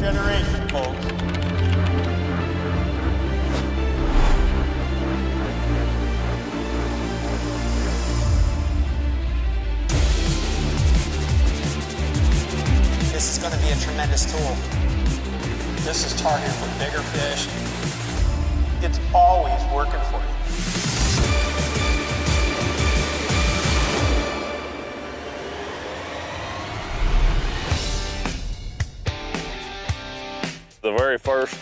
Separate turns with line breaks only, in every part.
generation, folks.
This is going to be a tremendous tool.
This is targeted for bigger fish. It's always working for you.
The very first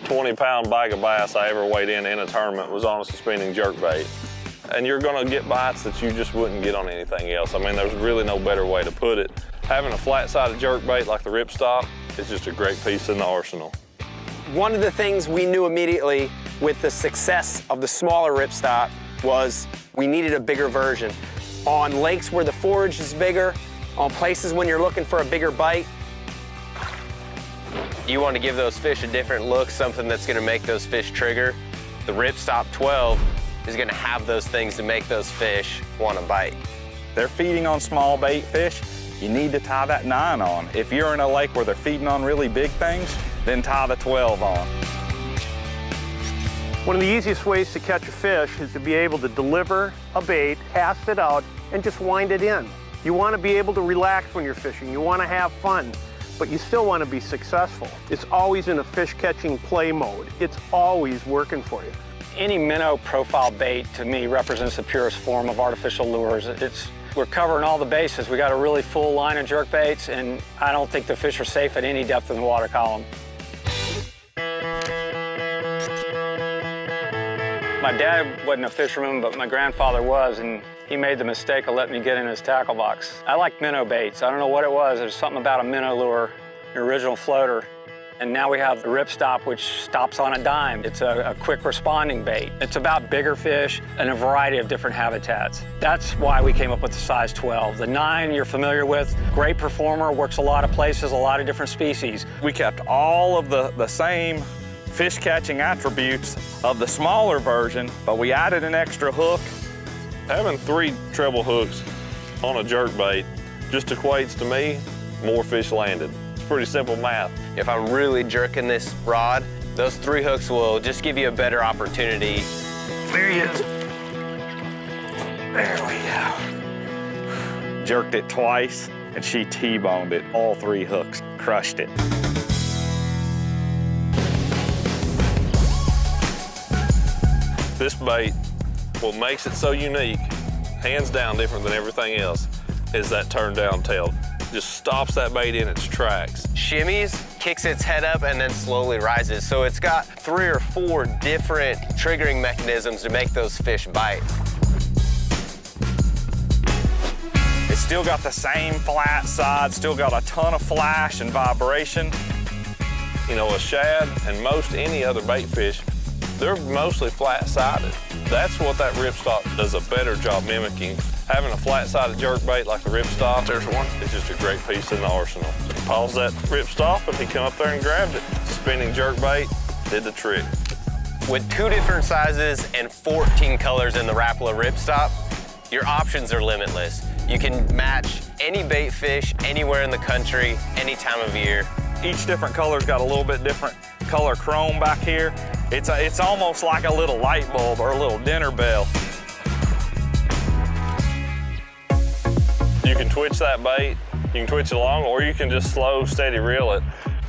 20-pound bag of bass I ever weighed in a tournament was on a suspending jerkbait. And you're gonna get bites that you just wouldn't get on anything else. I mean, there's really no better way to put it. Having a flat-sided jerkbait like the RipStop is just a great piece in the arsenal.
One of the things we knew immediately with the success of the smaller RipStop was we needed a bigger version. On lakes where the forage is bigger, on places when you're looking for a bigger bite,
you want to give those fish a different look, something that's going to make those fish trigger. The RipStop 12 is going to have those things to make those fish want to bite.
They're feeding on small bait fish. You need to tie that 9 on. If you're in a lake where they're feeding on really big things, then tie the 12 on.
One of the easiest ways to catch a fish is to be able to deliver a bait, cast it out, and just wind it in. You want to be able to relax when you're fishing. You want to have fun, but you still want to be successful. It's always in a fish-catching play mode. It's always working for you.
Any minnow profile bait, to me, represents the purest form of artificial lures. We're covering all the bases. We got a really full line of jerk baits, and I don't think the fish are safe at any depth in the water column. My dad wasn't a fisherman, but my grandfather was, and he made the mistake of letting me get in his tackle box. I like minnow baits. I don't know what it was. There's something about a minnow lure, the original floater. And now we have the RipStop, which stops on a dime. It's a quick responding bait. It's about bigger fish and a variety of different habitats. That's why we came up with the size 12. The 9 you're familiar with, great performer, works a lot of places, a lot of different species.
We kept all of the same fish catching attributes of the smaller version, but we added an extra hook.
Having 3 treble hooks on a jerkbait just equates to me more fish landed. It's pretty simple math.
If I'm really jerking this rod, those 3 hooks will just give you a better opportunity.
There he is. There we go. Jerked it twice, and she T-boned it. All 3 hooks, crushed it.
This bait, what makes it so unique, hands down different than everything else, is that turn down tail. Just stops that bait in its tracks.
Shimmies, kicks its head up, and then slowly rises. So it's got 3 or 4 different triggering mechanisms to make those fish bite.
It's still got the same flat side, still got a ton of flash and vibration.
You know, a shad and most any other bait fish, they're mostly flat-sided. That's what that RipStop does a better job mimicking. Having a flat-sided jerkbait like the RipStop, there's one, it's just a great piece in the arsenal. Pause that RipStop and he come up there and grabbed it. Spinning jerkbait did the trick.
With 2 different sizes and 14 colors in the Rapala RipStop, your options are limitless. You can match any bait fish anywhere in the country, any time of year.
Each different color's got a little bit different color chrome back here. It's almost like a little light bulb or a little dinner bell.
You can twitch that bait, you can twitch it along, or you can just slow, steady reel it.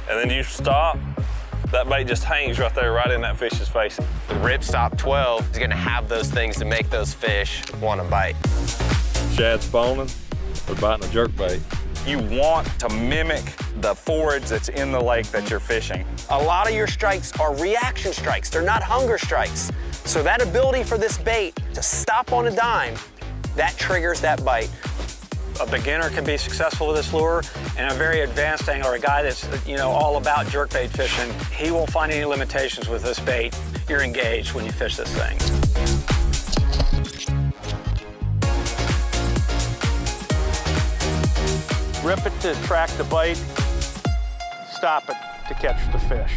And then you stop, that bait just hangs right there, right in that fish's face.
The RipStop 12 is gonna have those things to make those fish want to bite.
Shad spawning, or biting a jerkbait.
You want to mimic the forage that's in the lake that you're fishing.
a lot of your strikes are reaction strikes. They're not hunger strikes. So that ability for this bait to stop on a dime, that triggers that bite.
A beginner can be successful with this lure, and a very advanced angler, a guy that's all about jerkbait fishing, he won't find any limitations with this bait. You're engaged when you fish this thing.
Rip it to attract the bite, stop it to catch the fish.